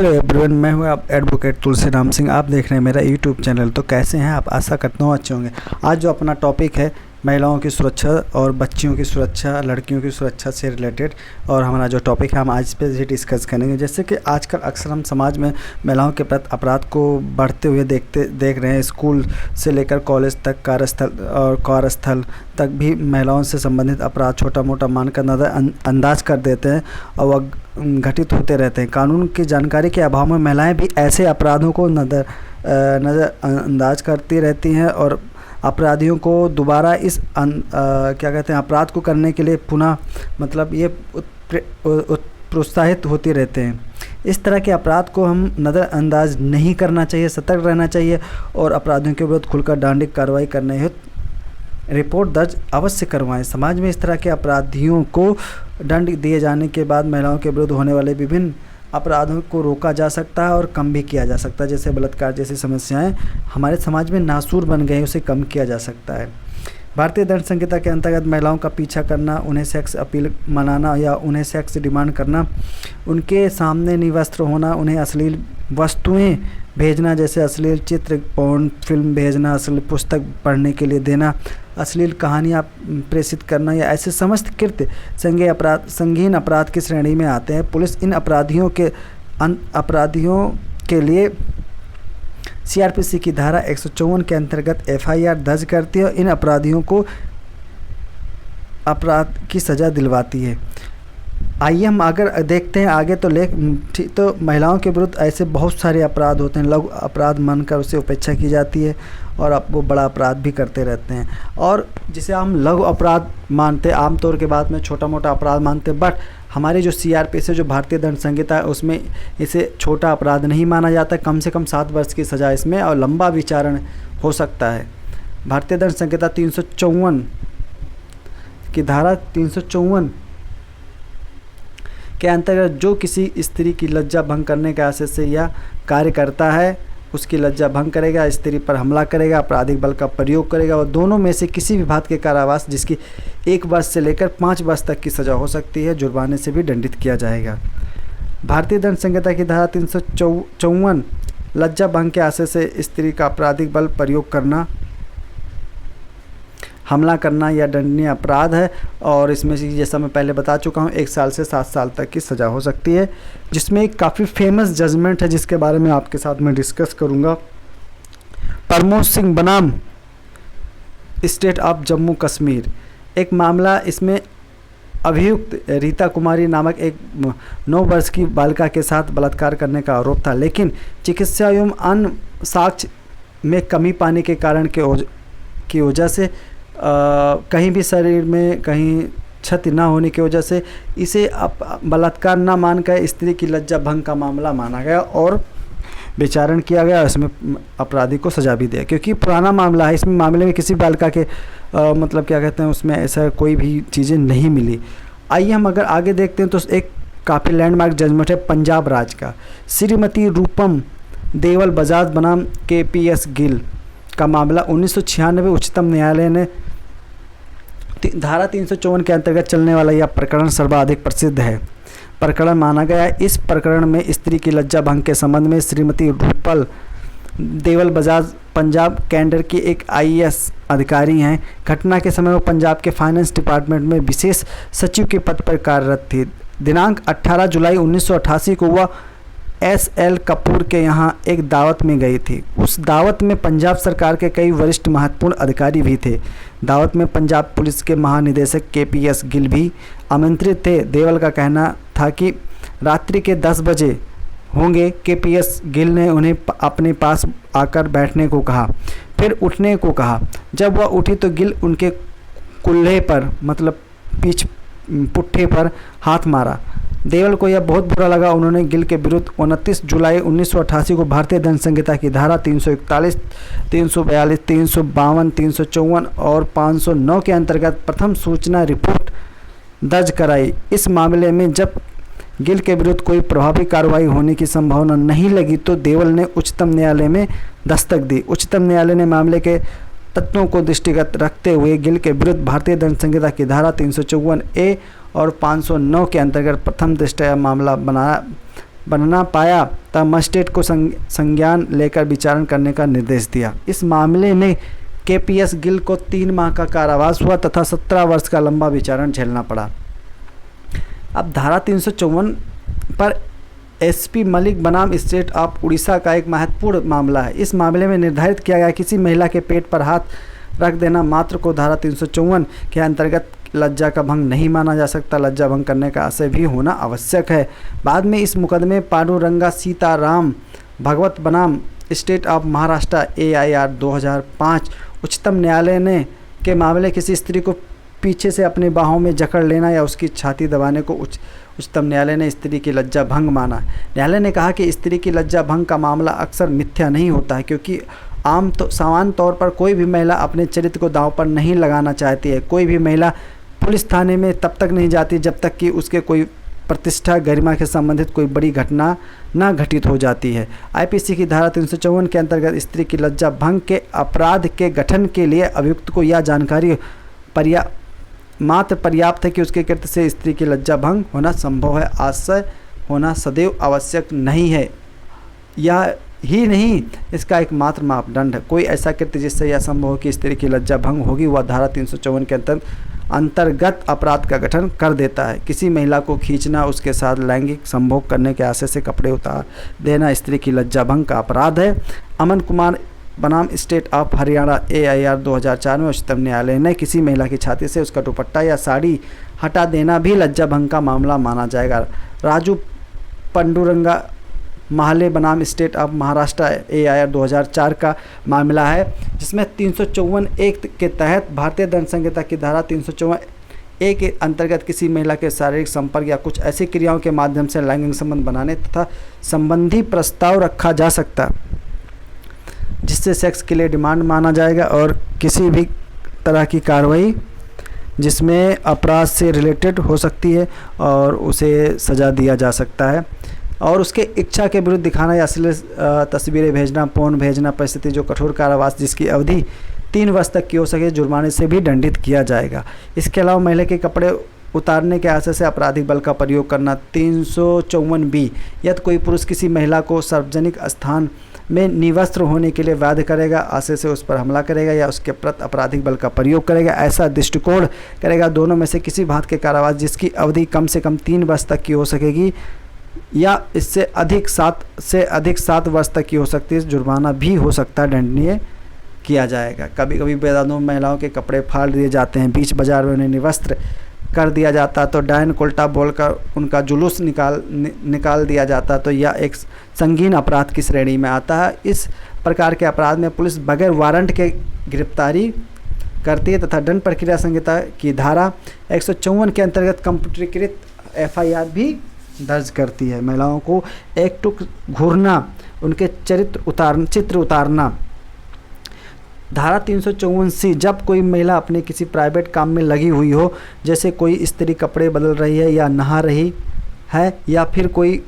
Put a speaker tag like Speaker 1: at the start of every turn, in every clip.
Speaker 1: Hello everyone, मैं हूँ आप एडवोकेट तुलसी राम सिंह। आप देख रहे हैं मेरा यूट्यूब चैनल। तो कैसे हैं आप? आशा करता हूँ अच्छे होंगे। आज जो अपना टॉपिक है महिलाओं की सुरक्षा और बच्चियों की सुरक्षा, लड़कियों की सुरक्षा से रिलेटेड, और हमारा जो टॉपिक है हम आज पे ही डिस्कस करेंगे। जैसे कि आजकल अक्सर हम समाज में महिलाओं के प्रति अपराध को बढ़ते हुए देख रहे हैं। स्कूल से लेकर कॉलेज तक, कार्यस्थल तक भी महिलाओं से संबंधित अपराध छोटा मोटा मानकर नज़रअंदाज कर देते हैं और वह घटित होते रहते हैं। कानून की जानकारी के अभाव में महिलाएं भी ऐसे अपराधों को नज़रअंदाज करती रहती हैं और अपराधियों को दोबारा इस क्या कहते हैं अपराध को करने के लिए पुनः ये प्रोत्साहित होते रहते हैं। इस तरह के अपराध को हम नज़रअंदाज नहीं करना चाहिए, सतर्क रहना चाहिए और अपराधियों के विरुद्ध खुलकर दंडित कार्रवाई करने हेतु रिपोर्ट दर्ज अवश्य करवाएं। समाज में इस तरह के अपराधियों को दंड दिए जाने के बाद महिलाओं के विरुद्ध होने वाले विभिन्न अपराधों को रोका जा सकता है और कम भी किया जा सकता है। जैसे बलात्कार जैसी समस्याएं हमारे समाज में नासूर बन गए, उसे कम किया जा सकता है। भारतीय दंड संहिता के अंतर्गत महिलाओं का पीछा करना, उन्हें सेक्स अपील मनाना या उन्हें सेक्स डिमांड करना, उनके सामने निवस्त्र होना, उन्हें अश्लील वस्तुएं भेजना जैसे अश्लील चित्र, पॉर्न फिल्म भेजना, अश्लील पुस्तक पढ़ने के लिए देना, अश्लील कहानियाँ प्रेषित करना या ऐसे समस्त कृत्य संगीन अपराध की श्रेणी में आते हैं। पुलिस इन अपराधियों के लिए सीआरपीसी की धारा 154 के अंतर्गत एफआईआर दर्ज करती है और इन अपराधियों को अपराध की सज़ा दिलवाती है। आइए हम अगर देखते हैं आगे तो महिलाओं के विरुद्ध ऐसे बहुत सारे अपराध होते हैं। लघु अपराध मानकर उसे उपेक्षा की जाती है और अब वो बड़ा अपराध भी करते रहते हैं, और जिसे हम लघु अपराध मानते, आमतौर के बाद में छोटा मोटा अपराध मानते। बट हमारी जो सीआरपीसी से जो भारतीय दंड संहिता है उसमें इसे छोटा अपराध नहीं माना जाता। कम से कम 7 वर्ष की सज़ा इसमें और लंबा विचारण हो सकता है। भारतीय दंड संहिता 354 की धारा 354 के अंतर्गत जो किसी स्त्री की लज्जा भंग करने के आशय से यह कार्य करता है, उसकी लज्जा भंग करेगा, स्त्री पर हमला करेगा, आपराधिक बल का प्रयोग करेगा और दोनों में से किसी भी बात के कारावास जिसकी 1 वर्ष से लेकर 5 वर्ष तक की सज़ा हो सकती है, जुर्माने से भी दंडित किया जाएगा। भारतीय दंड संहिता की धारा 354 लज्जा भंग के आशय से स्त्री का आपराधिक बल प्रयोग करना, हमला करना यह दंडनीय अपराध है और इसमें से जैसा मैं पहले बता चुका हूँ 1 साल से 7 साल तक की सज़ा हो सकती है। जिसमें एक काफ़ी फेमस जजमेंट है जिसके बारे में आपके साथ मैं डिस्कस करूँगा। परमोश सिंह बनाम स्टेट ऑफ जम्मू कश्मीर एक मामला। इसमें अभियुक्त रीता कुमारी नामक एक 9 वर्ष की बालिका के साथ बलात्कार करने का आरोप था, लेकिन चिकित्सा एवं अन्य साक्ष्य में कमी पाने के कारण की वजह से कहीं भी शरीर में कहीं क्षति ना होने की वजह से इसे बलात्कार ना मानकर स्त्री की लज्जा भंग का मामला माना गया और विचारण किया गया। इसमें अपराधी को सजा भी दिया क्योंकि पुराना मामला है। इसमें मामले में किसी बालिका के उसमें ऐसा कोई भी चीज़ें नहीं मिली। आइए हम अगर आगे देखते हैं तो एक काफ़ी लैंडमार्क जजमेंट है पंजाब राज्य का। श्रीमती रूपम देवल बजाज बनाम KPS गिल का मामला 1996 उच्चतम न्यायालय ने धारा 354 के अंतर्गत चलने वाला यह प्रकरण सर्वाधिक प्रसिद्ध है प्रकरण माना गया है। इस प्रकरण में स्त्री की लज्जा भंग के संबंध में श्रीमती रूपल देवल बजाज पंजाब कैडर की एक IAS अधिकारी हैं। घटना के समय वो पंजाब के फाइनेंस डिपार्टमेंट में विशेष सचिव के पद पर कार्यरत थी। दिनांक 18 जुलाई 1988 को वह SL कपूर के यहाँ एक दावत में गई थी। उस दावत में पंजाब सरकार के कई वरिष्ठ महत्वपूर्ण अधिकारी भी थे। दावत में पंजाब पुलिस के महानिदेशक KPS गिल भी आमंत्रित थे। देवल का कहना था कि रात्रि के 10 बजे होंगे। KPS गिल ने उन्हें अपने पास आकर बैठने को कहा, फिर उठने को कहा। जब वह उठी तो गिल उनके कुल्हे पर पुट्ठे पर हाथ मारा। देवल को यह बहुत बुरा लगा। उन्होंने गिल के विरुद्ध 29 जुलाई 1988 को भारतीय दंड संहिता की धारा 341, 342, 352, 354 और 509 के अंतर्गत प्रथम सूचना रिपोर्ट दर्ज कराई। इस मामले में जब गिल के विरुद्ध कोई प्रभावी कार्रवाई होने की संभावना नहीं लगी तो देवल ने उच्चतम न्यायालय में दस्तक दी। उच्चतम न्यायालय ने मामले के तत्वों को दृष्टिगत रखते हुए गिल के विरुद्ध भारतीय दंड संहिता की धारा 354A और 509 के अंतर्गत प्रथम दृष्टया मामला बनना पाया तब मजिस्ट्रेट को संज्ञान लेकर विचारण करने का निर्देश दिया। इस मामले में केपीएस गिल को 3 माह का कारावास हुआ तथा 17 वर्ष का लंबा विचारण झेलना पड़ा। अब धारा 354 पर एसपी मलिक बनाम स्टेट ऑफ उड़ीसा का एक महत्वपूर्ण मामला है। इस मामले में निर्धारित किया गया किसी महिला के पेट पर हाथ रख देना मात्र को धारा 354 के अंतर्गत लज्जा का भंग नहीं माना जा सकता। लज्जा भंग करने का आशय भी होना आवश्यक है। बाद में इस मुकदमे पांडुरंगा सीताराम भगवत बनाम स्टेट ऑफ महाराष्ट्र AIR 2005 उच्चतम न्यायालय ने के मामले किसी स्त्री को पीछे से अपने बाहों में जकड़ लेना या उसकी छाती दबाने को उच्चतम न्यायालय ने स्त्री की लज्जा भंग माना। न्यायालय ने कहा कि स्त्री की लज्जा भंग का मामला अक्सर मिथ्या नहीं होता है, क्योंकि सामान्य तौर पर कोई भी महिला अपने चरित्र को दांव पर नहीं लगाना चाहती है। कोई भी महिला पुलिस थाने में तब तक नहीं जाती जब तक कि उसके कोई प्रतिष्ठा गरिमा के संबंधित कोई बड़ी घटना ना घटित हो जाती है। IPC की धारा 354 के अंतर्गत स्त्री की लज्जा भंग के अपराध के गठन के लिए अभियुक्त को यह जानकारी मात्र पर्याप्त है कि उसके कृत्य से स्त्री की लज्जा भंग होना संभव है। आशय होना सदैव आवश्यक नहीं है। यह ही नहीं इसका एकमात्र मापदंड है। कोई ऐसा कृत्य जिससे यह संभव हो कि स्त्री की लज्जा भंग होगी वह धारा 354 के अंतर्गत अपराध का गठन कर देता है। किसी महिला को खींचना, उसके साथ लैंगिक संभोग करने के आशय से कपड़े उतार देना स्त्री की लज्जा भंग का अपराध है। अमन कुमार बनाम स्टेट ऑफ हरियाणा AIR 2004 में उच्चतम न्यायालय ने किसी महिला की छाती से उसका दुपट्टा या साड़ी हटा देना भी लज्जा भंग का मामला माना जाएगा। राजू पांडुरंगा महाले बनाम स्टेट ऑफ महाराष्ट्र AIR 2004 का मामला है, जिसमें 354(1) के तहत भारतीय दंड संहिता की धारा 354(a) के अंतर्गत किसी महिला के शारीरिक संपर्क या कुछ ऐसी क्रियाओं के माध्यम से लैंगिक संबंध बनाने तथा संबंधी प्रस्ताव रखा जा सकता जिससे सेक्स के लिए डिमांड माना जाएगा, और किसी भी तरह की कार्रवाई जिसमें अपराध से रिलेटेड हो सकती है और उसे सज़ा दिया जा सकता है। और उसके इच्छा के विरुद्ध दिखाना या अश्लील तस्वीरें भेजना, पोर्न भेजना, परिस्थिति जो कठोर कारावास जिसकी अवधि 3 वर्ष तक की हो सके जुर्माने से भी दंडित किया जाएगा। इसके अलावा महिला के कपड़े उतारने के आशय से आपराधिक बल का प्रयोग करना 354(b) यदि कोई पुरुष किसी महिला को सार्वजनिक स्थान में निवस्त्र होने के लिए बाध्य करेगा, आशय से उस पर हमला करेगा या उसके प्रति आपराधिक बल का प्रयोग करेगा, ऐसा दृष्टिकोण करेगा, दोनों में से किसी बात के कारावास जिसकी अवधि कम से कम 3 वर्ष तक की हो सकेगी या इससे अधिक 7 वर्ष तक की हो सकती है, जुर्माना भी हो सकता है, दंडनीय किया जाएगा। कभी कभी बेदानों महिलाओं के कपड़े फाड़ दिए जाते हैं, बीच बाजार में उन्हें निवस्त्र कर दिया जाता तो डायन उल्टा बोलकर उनका जुलूस निकाल दिया जाता तो यह एक संगीन अपराध की श्रेणी में आता है। इस प्रकार के अपराध में पुलिस बगैर वारंट के गिरफ्तारी करती है तथा दंड प्रक्रिया संहिता की धारा 154 के अंतर्गत कंप्यूटरीकृत FIR भी दर्ज करती है। महिलाओं को एकटुक घूरना, उनके चित्र उतारना। धारा 354(c) जब कोई महिला अपने किसी प्राइवेट काम में लगी हुई हो, जैसे कोई स्त्री कपड़े बदल रही है या नहा रही है या फिर कोई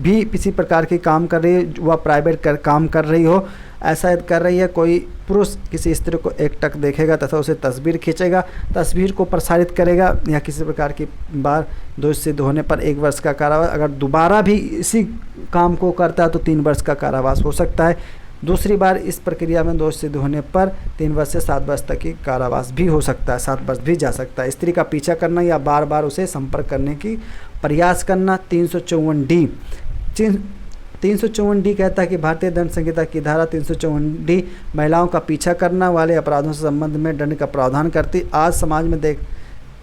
Speaker 1: भी किसी प्रकार के काम कर रही है, वह प्राइवेट काम कर रही हो, ऐसा कर रही है, कोई पुरुष किसी स्त्री को एकटक देखेगा तथा उसे तस्वीर खींचेगा, तस्वीर को प्रसारित करेगा या किसी प्रकार की बार दोष सिद्ध होने पर 1 वर्ष का कारावास, अगर दोबारा भी इसी काम को करता है तो 3 वर्ष का कारावास हो सकता है। दूसरी बार इस प्रक्रिया में दोष सिद्ध होने पर 3 वर्ष से 7 वर्ष तक की कारावास भी हो सकता है, 7 वर्ष भी जा सकता है। स्त्री का पीछा करना या बार बार उसे संपर्क करने की प्रयास करना 354(d) 354(d) कहता है कि भारतीय दंड संहिता की धारा 354(d) महिलाओं का पीछा करना वाले अपराधों से संबंध में दंड का प्रावधान करती। आज समाज में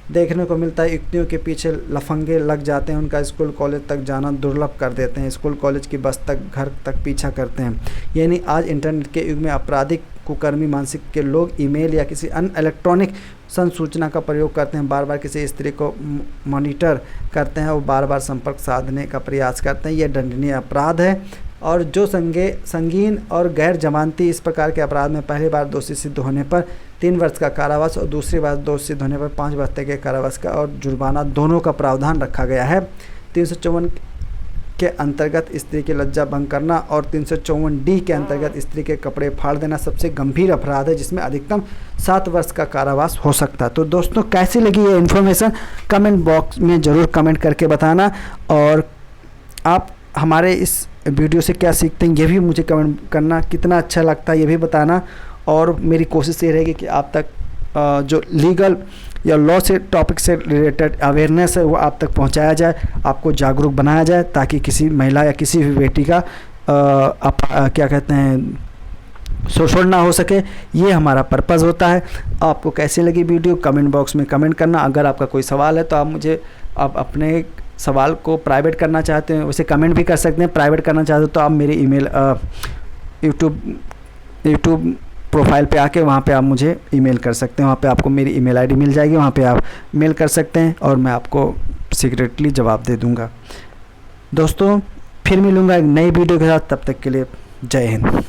Speaker 1: देखने को मिलता है युवतियों के पीछे लफंगे लग जाते हैं, उनका स्कूल कॉलेज तक जाना दुर्लभ कर देते हैं, स्कूल कॉलेज की बस तक घर तक पीछा करते हैं। यानी आज इंटरनेट के युग में आपराधिक कुकर्मी मानसिक के लोग ईमेल या किसी अन्य इलेक्ट्रॉनिक संसूचना का प्रयोग करते हैं, बार बार किसी स्त्री को मॉनिटर करते हैं और बार बार संपर्क साधने का प्रयास करते हैं। यह दंडनीय अपराध है और जो संगीन और गैर जमानती इस प्रकार के अपराध में पहली बार दोषी सिद्ध होने पर 3 वर्ष का कारावास और दूसरी बार दोष सिद्ध होने पर 5 वर्ष तक के कारावास का और जुर्माना दोनों का प्रावधान रखा गया है। 354 के अंतर्गत स्त्री की लज्जा भंग करना और 354(d) के अंतर्गत स्त्री के कपड़े फाड़ देना सबसे गंभीर अपराध है जिसमें अधिकतम 7 वर्ष का कारावास हो सकता है। तो दोस्तों कैसी लगी ये इन्फॉर्मेशन कमेंट बॉक्स में ज़रूर कमेंट करके बताना और आप हमारे इस वीडियो से क्या सीखते हैं ये भी मुझे कमेंट करना, कितना अच्छा लगता है ये भी बताना। और मेरी कोशिश ये रहेगी कि आप तक जो लीगल या लॉ से टॉपिक से रिलेटेड अवेयरनेस है वो आप तक पहुंचाया जाए, आपको जागरूक बनाया जाए, ताकि किसी महिला या किसी भी बेटी का क्या कहते हैं शोषण ना हो सके। ये हमारा पर्पज़ होता है। आपको कैसी लगी वीडियो कमेंट बॉक्स में कमेंट करना। अगर आपका कोई सवाल है तो आप अपने सवाल को प्राइवेट करना चाहते हैं वैसे कमेंट भी कर सकते हैं। प्राइवेट करना चाहते हो तो आप मेरी ईमेल यूट्यूब प्रोफाइल पे आके वहाँ पे आप मुझे ईमेल कर सकते हैं। वहाँ पे आपको मेरी ईमेल आईडी मिल जाएगी, वहाँ पे आप मेल कर सकते हैं और मैं आपको सीक्रेटली जवाब दे दूँगा। दोस्तों फिर मिलूँगा एक नई वीडियो के साथ, तब तक के लिए जय हिंद।